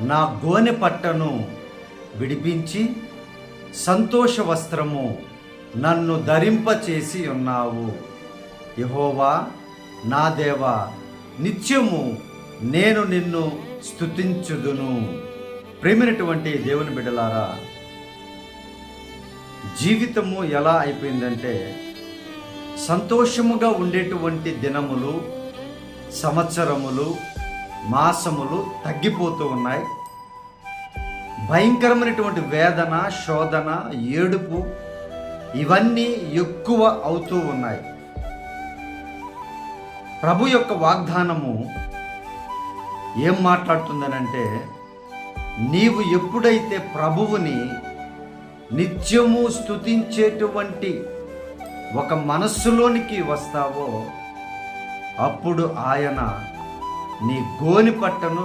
నా గోనె పట్టను విడిపించి సంతోష వస్త్రము నన్ను ధరింపచేసి ఉన్నావు. యెహోవా నా దేవా, నిత్యము నేను నిన్ను స్తుతించుదును. ప్రేమైనటువంటి దేవుని బిడ్డలారా, జీవితము ఎలా అయిపోయిందంటే సంతోషముగా ఉండేటువంటి దినములు, సంవత్సరములు, మాసములు తగ్గిపోతూ ఉన్నాయి. భయంకరమైనటువంటి వేదన, శోధన, ఏడుపు ఇవన్నీ ఎక్కువ అవుతూ ఉన్నాయి. ప్రభు యొక్క వాగ్దానము ఏం మాట్లాడుతుందనంటే, నీవు ఎప్పుడైతే ప్రభువుని నిత్యము స్తుతించేటువంటి ఒక మనస్సులోనికి వస్తావో అప్పుడు ఆయన నీ గోని పట్టను